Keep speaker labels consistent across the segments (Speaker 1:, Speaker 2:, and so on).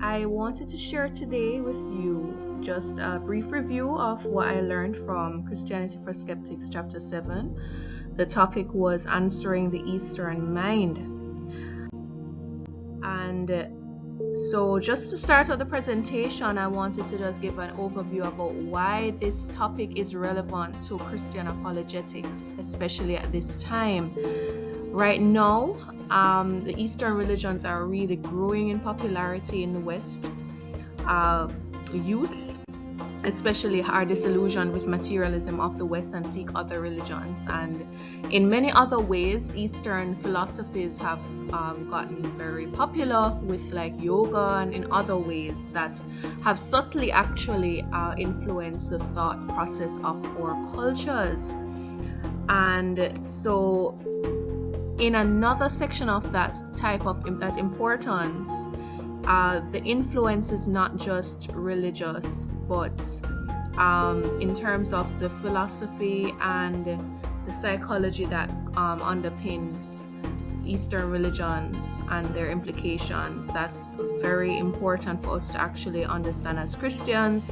Speaker 1: I wanted to share today with you just a brief review of what I learned from Christianity for Skeptics, Chapter 7. The topic was answering the Eastern mind. And so just to start out the presentation, I wanted to just give an overview about why this topic is relevant to Christian apologetics, especially at this time. Right now, the Eastern religions are really growing in popularity in the West. Youths especially are disillusioned with materialism of the West and seek other religions. And in many other ways, Eastern philosophies have gotten very popular with like yoga and in other ways that have subtly actually influenced the thought process of our cultures. And so in another section of that type of that importance, the influence is not just religious, but in terms of the philosophy and the psychology that underpins Eastern religions and their implications. That's very important for us to actually understand as Christians,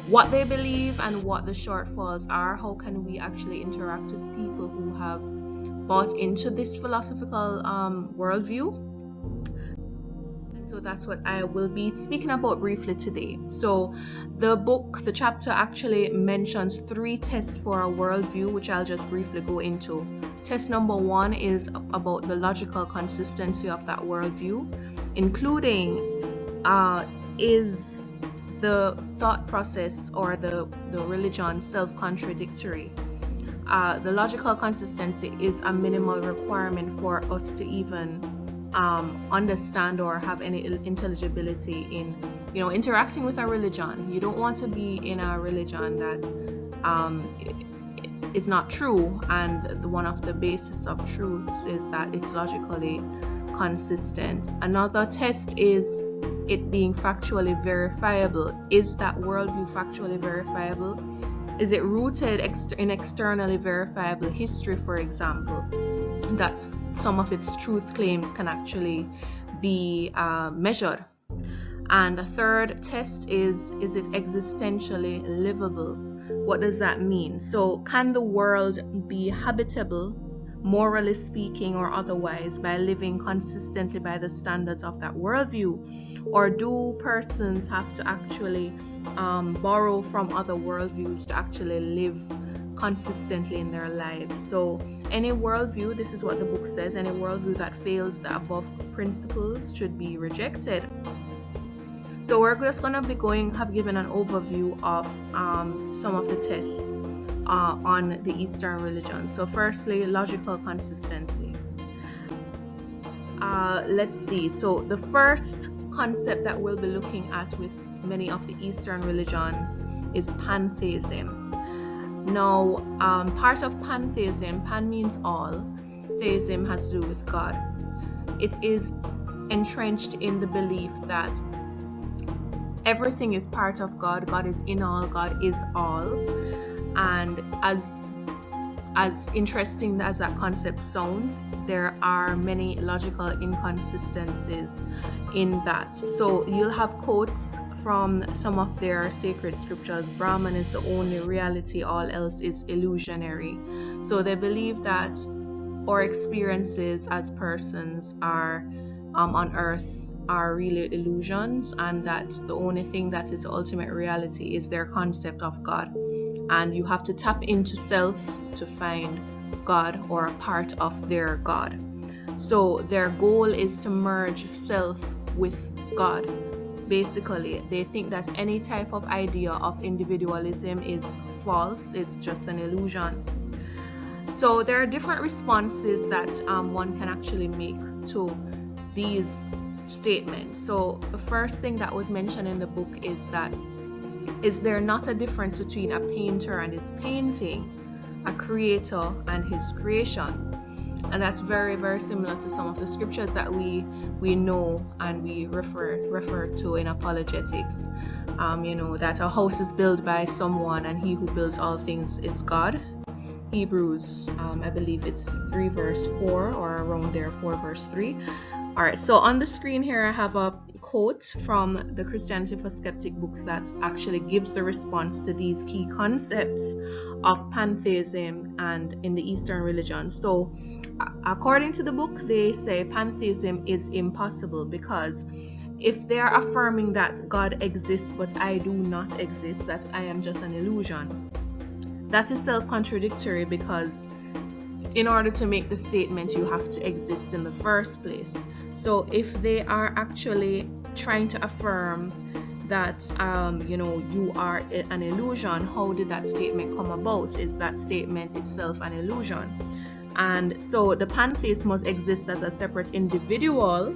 Speaker 1: what they believe and what the shortfalls are. How can we actually interact with people who have bought into this philosophical worldview? So that's what I will be speaking about briefly today. So the chapter actually mentions 3 tests for a worldview, which I'll just briefly go into. Test number 1 is about the logical consistency of that worldview, including is the thought process or the religion self-contradictory. The logical consistency is a minimal requirement for us to even understand or have any intelligibility in interacting with a religion. You don't want to be in a religion that is not true, and one of the basis of truths is that it's logically consistent. Another test is it being factually verifiable. Is that worldview factually verifiable? Is it rooted in externally verifiable history, for example, that some of its truth claims can actually be measured? And a third test is it existentially livable? What does that mean? So can the world be habitable, morally speaking or otherwise, by living consistently by the standards of that worldview? Or do persons have to actually borrow from other worldviews to actually live consistently in their lives? So any worldview, this is what the book says, any worldview that fails the above principles should be rejected. So we're just going to be given an overview of some of the tests on the Eastern religion. So firstly, logical consistency. Let's see. So the first concept that we'll be looking at with many of the Eastern religions is Pantheism. Now, part of Pantheism, pan means all, theism has to do with God. It is entrenched in the belief that everything is part of God, God is in all, God is all. And as interesting as that concept sounds, there are many logical inconsistencies in that. So you'll have quotes from some of their sacred scriptures. Brahman is the only reality, all else is illusionary. So they believe that our experiences as persons are on earth are really illusions, and that the only thing that is ultimate reality is their concept of God. And you have to tap into self to find God or a part of their God. So their goal is to merge self with God. Basically, they think that any type of idea of individualism is false, it's just an illusion. So there are different responses that one can actually make to these statements. So the first thing that was mentioned in the book is that, is there not a difference between a painter and his painting, a creator and his creation? And that's very, very similar to some of the scriptures that we know and we refer to in apologetics. That a house is built by someone and he who builds all things is God. Hebrews, I believe it's 3 verse 4 or around there, 4 verse 3. Alright, so on the screen here I have a quote from the Christianity for Skeptic books that actually gives the response to these key concepts of pantheism and in the Eastern religion. So according to the book, they say pantheism is impossible because if they are affirming that God exists but I do not exist, that I am just an illusion, that is self-contradictory, because in order to make the statement you have to exist in the first place. So if they are actually trying to affirm that you are an illusion, how did that statement come about? Is that statement itself an illusion? And so the pantheist must exist as a separate individual,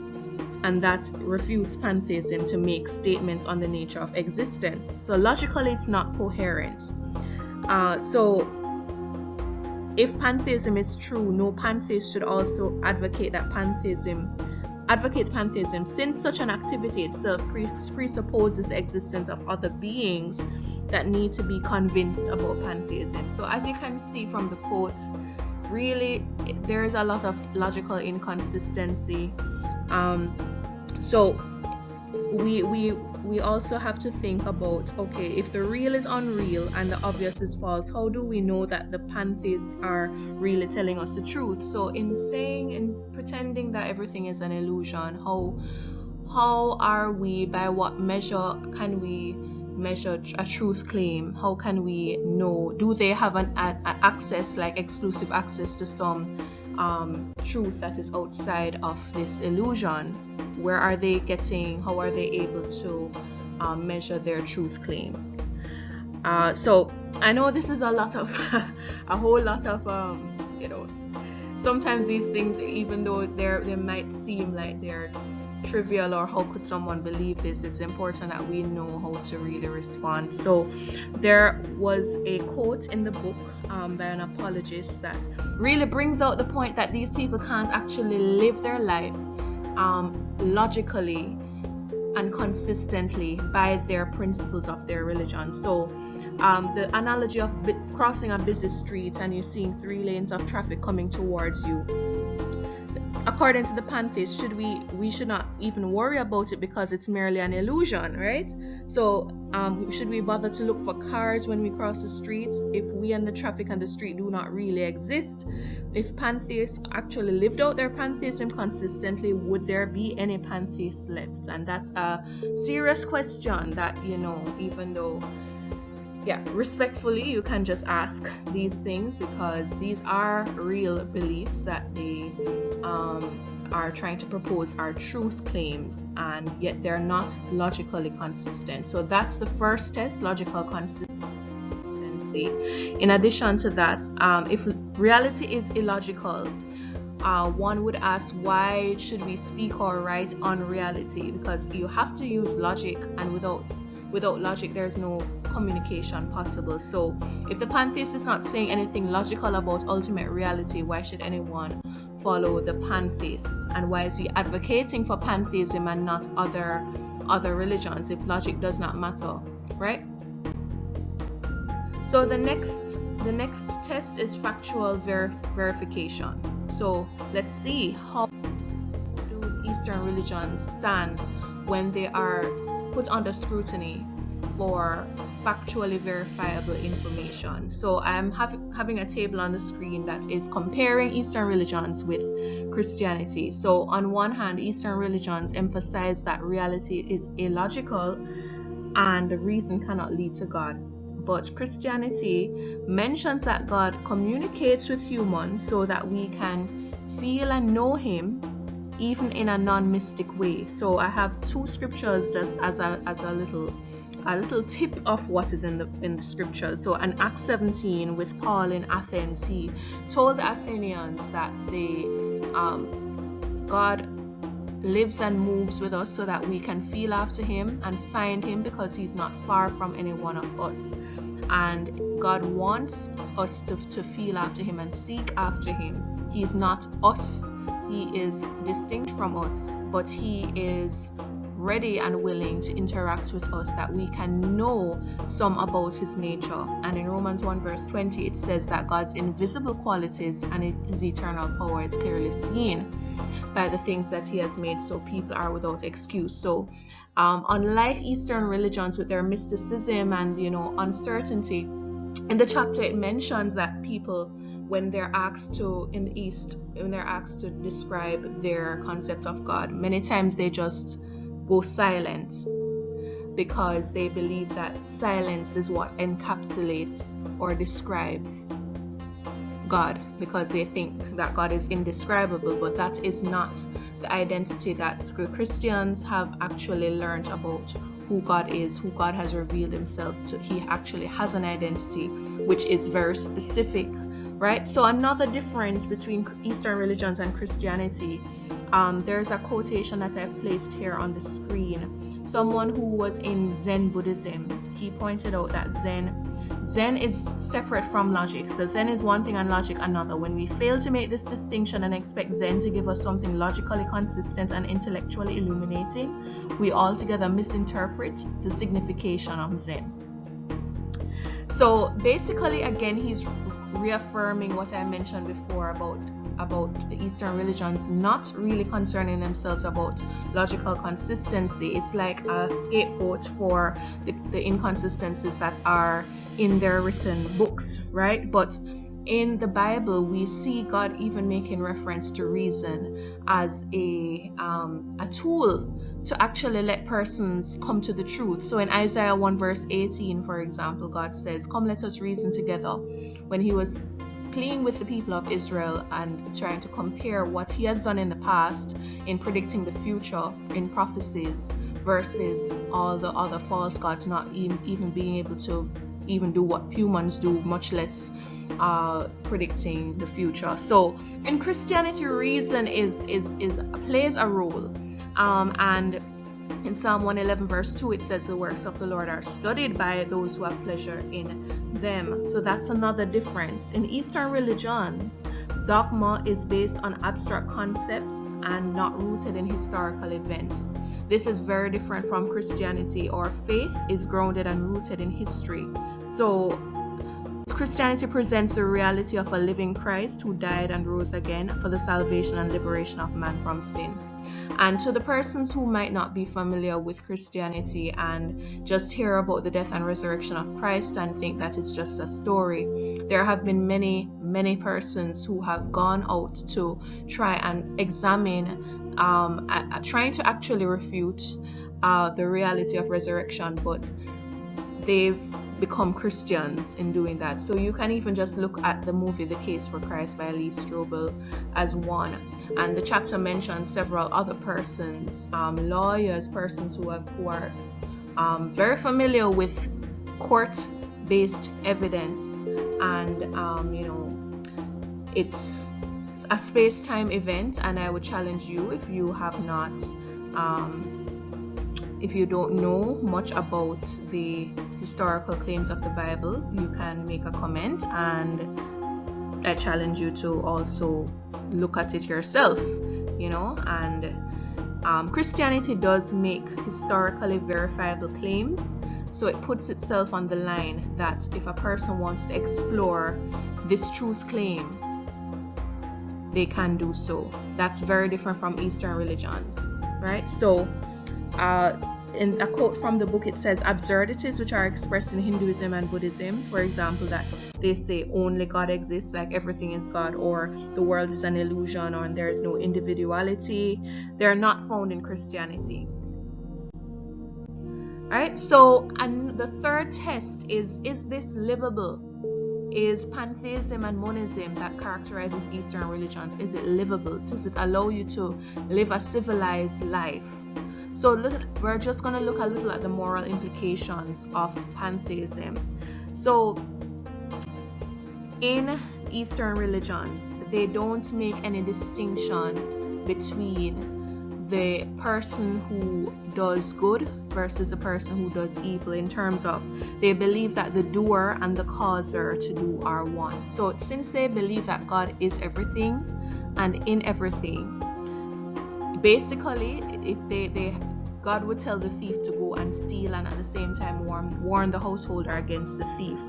Speaker 1: and that refutes pantheism to make statements on the nature of existence. So logically it's not coherent. So if pantheism is true, no pantheist should also advocate pantheism, since such an activity itself presupposes the existence of other beings that need to be convinced about pantheism. So as you can see from the quote, really there is a lot of logical inconsistency. So we also have to think about, okay, if the real is unreal and the obvious is false, how do we know that the pantheists are really telling us the truth? So in pretending that everything is an illusion, how are we, by what measure can we measure a truth claim? How can we know? Do they have an access, like exclusive access to some truth that is outside of this illusion? Where are they getting? How are they able to measure their truth claim? So I know this is a whole lot of sometimes these things, even though they might seem like they're trivial or how could someone believe this, it's important that we know how to really respond. So there was a quote in the book by an apologist that really brings out the point that these people can't actually live their life logically and consistently by their principles of their religion. So the analogy of crossing a busy street and you're seeing 3 lanes of traffic coming towards you, according to the pantheists, we should not even worry about it because it's merely an illusion, right? So should we bother to look for cars when we cross the street if we and the traffic and the street do not really exist? If pantheists actually lived out their pantheism consistently, would there be any pantheists left? And that's a serious question that, even though respectfully you can just ask these things, because these are real beliefs that they are trying to propose are truth claims, and yet they're not logically consistent. So that's the first test, logical consistency. In addition to that, if reality is illogical, one would ask, why should we speak or write on reality? Because you have to use logic, and without logic there's no communication possible. So if the pantheist is not saying anything logical about ultimate reality, why should anyone follow the pantheists? And why is he advocating for pantheism and not other religions if logic does not matter, right? So the next test is factual verification. So let's see, how do Eastern religions stand when they are put under scrutiny for factually verifiable information. So I'm having a table on the screen that is comparing Eastern religions with Christianity. So on one hand, Eastern religions emphasize that reality is illogical and the reason cannot lead to God. But Christianity mentions that God communicates with humans so that we can feel and know Him even in a non-mystic way. So I have 2 scriptures just as a little tip of what is in the scriptures. So in Acts 17, with Paul in Athens, he told the Athenians that God lives and moves with us so that we can feel after Him and find Him, because He's not far from any one of us. And God wants us to feel after Him and seek after Him. He's not us. He is distinct from us, but He is ready and willing to interact with us that we can know some about His nature. And in Romans 1 verse 20, it says that God's invisible qualities and His eternal power is clearly seen. by the things that he has made, so people are without excuse. So unlike Eastern religions with their mysticism and uncertainty, in the chapter it mentions that people, when they're asked to, in the East, when they're asked to describe their concept of God, many times they just go silent, because they believe that silence is what encapsulates or describes God, because they think that God is indescribable. But that is not the identity that Christians have actually learned about who God is, who God has revealed himself to. He actually has an identity which is very specific, right? So another difference between Eastern religions and Christianity, there's a quotation that I've placed here on the screen. Someone who was in Zen Buddhism, he pointed out that Zen is separate from logic. So Zen is one thing and logic another. When we fail to make this distinction and expect Zen to give us something logically consistent and intellectually illuminating, we altogether misinterpret the signification of Zen. So basically, again, he's reaffirming what I mentioned before about the Eastern religions not really concerning themselves about logical consistency. It's like a scapegoat for the inconsistencies that are in their written books, right? But in the Bible, we see God even making reference to reason as a tool to actually let persons come to the truth. So in Isaiah 1 verse 18, for example, God says, "Come, let us reason together." When he was pleading with the people of Israel and trying to compare what he has done in the past in predicting the future in prophecies versus all the other false gods not even being able to even do what humans do, much less predicting the future. So in Christianity, reason plays a role, and in Psalm 111 verse 2 it says, "The works of the Lord are studied by those who have pleasure in them." So that's another difference. In Eastern religions, dogma is based on abstract concepts and not rooted in historical events. This is very different from Christianity. Our faith is grounded and rooted in history. So Christianity presents the reality of a living Christ who died and rose again for the salvation and liberation of man from sin. And to the persons who might not be familiar with Christianity and just hear about the death and resurrection of Christ and think that it's just a story, there have been many persons who have gone out to try and examine, trying to actually refute the reality of resurrection, but they've become Christians in doing that. So you can even just look at the movie The Case for Christ by Lee Strobel as one. And the chapter mentions several other persons, lawyers, persons who are very familiar with court-based evidence, and it's a space-time event. And I would challenge you, if you have not, if you don't know much about the historical claims of the Bible, you can make a comment, and I challenge you to also look at it yourself, and Christianity does make historically verifiable claims, so it puts itself on the line that if a person wants to explore this truth claim, they can do so. That's very different from Eastern religions, right? So in a quote from the book, it says, "Absurdities which are expressed in Hinduism and Buddhism, for example, that they say only God exists, like everything is God, or the world is an illusion, or there is no individuality, they're not found in Christianity." Right? So, and the third test is this livable? Is pantheism and monism that characterizes Eastern religions, is it livable? Does it allow you to live a civilized life? So we're just going to look a little at the moral implications of pantheism. So in Eastern religions, they don't make any distinction between the person who does good versus the person who does evil, in terms of they believe that the doer and the causer to do are one. So since they believe that God is everything and in everything, basically God would tell the thief to go and steal, and at the same time warn the householder against the thief.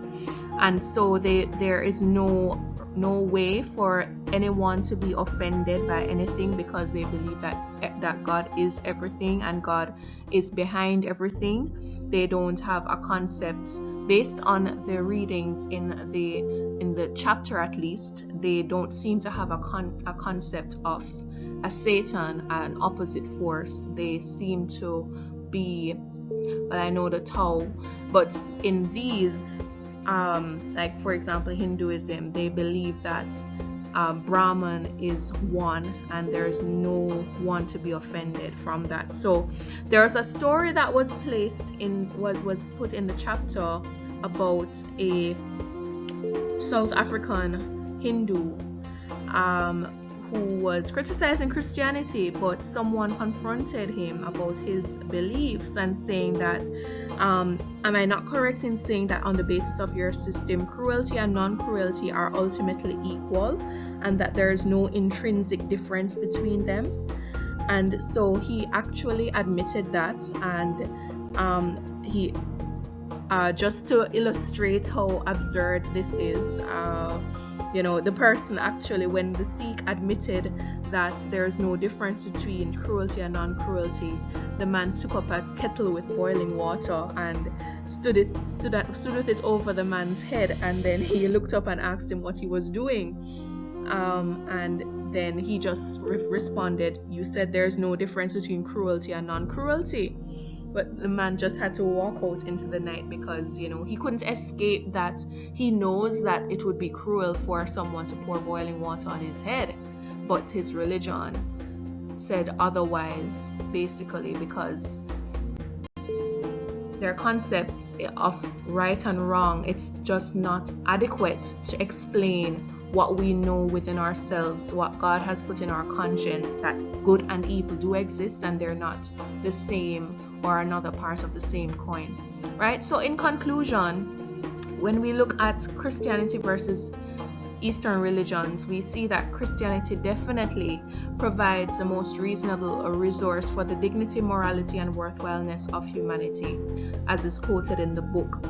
Speaker 1: And so there is no way for anyone to be offended by anything because they believe that God is everything and God is behind everything. They don't have a concept based on the readings in the chapter, at least. They don't seem to have a concept of a Satan, an opposite force. They seem to be, well, I know the Tao, but in these, like for example Hinduism, they believe that Brahman is one and there's no one to be offended from that. So there's a story that was was put in the chapter about a South African Hindu who was criticizing Christianity, but someone confronted him about his beliefs and saying that, am I not correct in saying that on the basis of your system, cruelty and non-cruelty are ultimately equal, and that there is no intrinsic difference between them? And so he actually admitted that, and he just to illustrate how absurd this is, the person actually, when the Sikh admitted that there's no difference between cruelty and non-cruelty, the man took up a kettle with boiling water and stood with it over the man's head, and then he looked up and asked him what he was doing, and then he just responded, "You said there's no difference between cruelty and non-cruelty." But the man just had to walk out into the night because, he couldn't escape that. He knows that it would be cruel for someone to pour boiling water on his head, but his religion said otherwise, basically, because their concepts of right and wrong, it's just not adequate to explain what we know within ourselves, what God has put in our conscience, that good and evil do exist and they're not the same or another part of the same coin, right? So in conclusion, when we look at Christianity versus Eastern religions, we see that Christianity definitely provides the most reasonable resource for the dignity, morality, and worthwhileness of humanity, as is quoted in the book.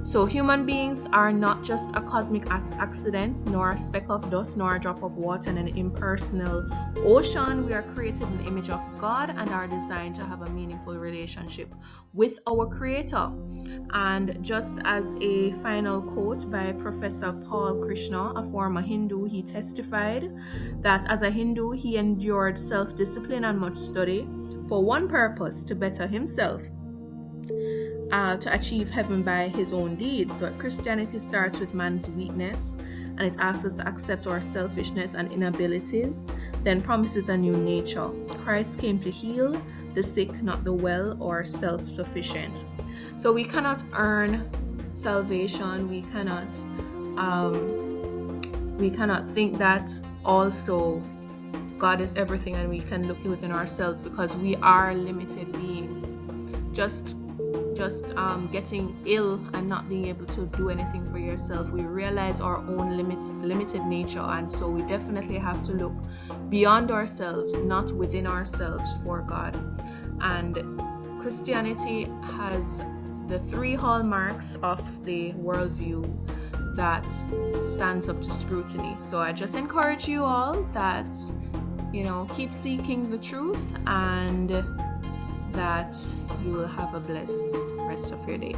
Speaker 1: So human beings are not just a cosmic accident, nor a speck of dust, nor a drop of water in an impersonal ocean. We are created in the image of God and are designed to have a meaningful relationship with our Creator. And just as a final quote by Professor Paul Krishna, a former Hindu, he testified that as a Hindu, he endured self-discipline and much study for one purpose: to better himself, to achieve heaven by his own deeds. So Christianity starts with man's weakness, and it asks us to accept our selfishness and inabilities, then promises a new nature. Christ came to heal the sick, not the well or self-sufficient. So we cannot earn salvation. We cannot think that also God is everything and we can look within ourselves, because we are limited beings. Just getting ill and not being able to do anything for yourself, we realize our own limited nature, and so we definitely have to look beyond ourselves, not within ourselves, for God. And Christianity has the three hallmarks of the worldview that stands up to scrutiny. So I just encourage you all that, keep seeking the truth, and that you will have a blessed rest of your day.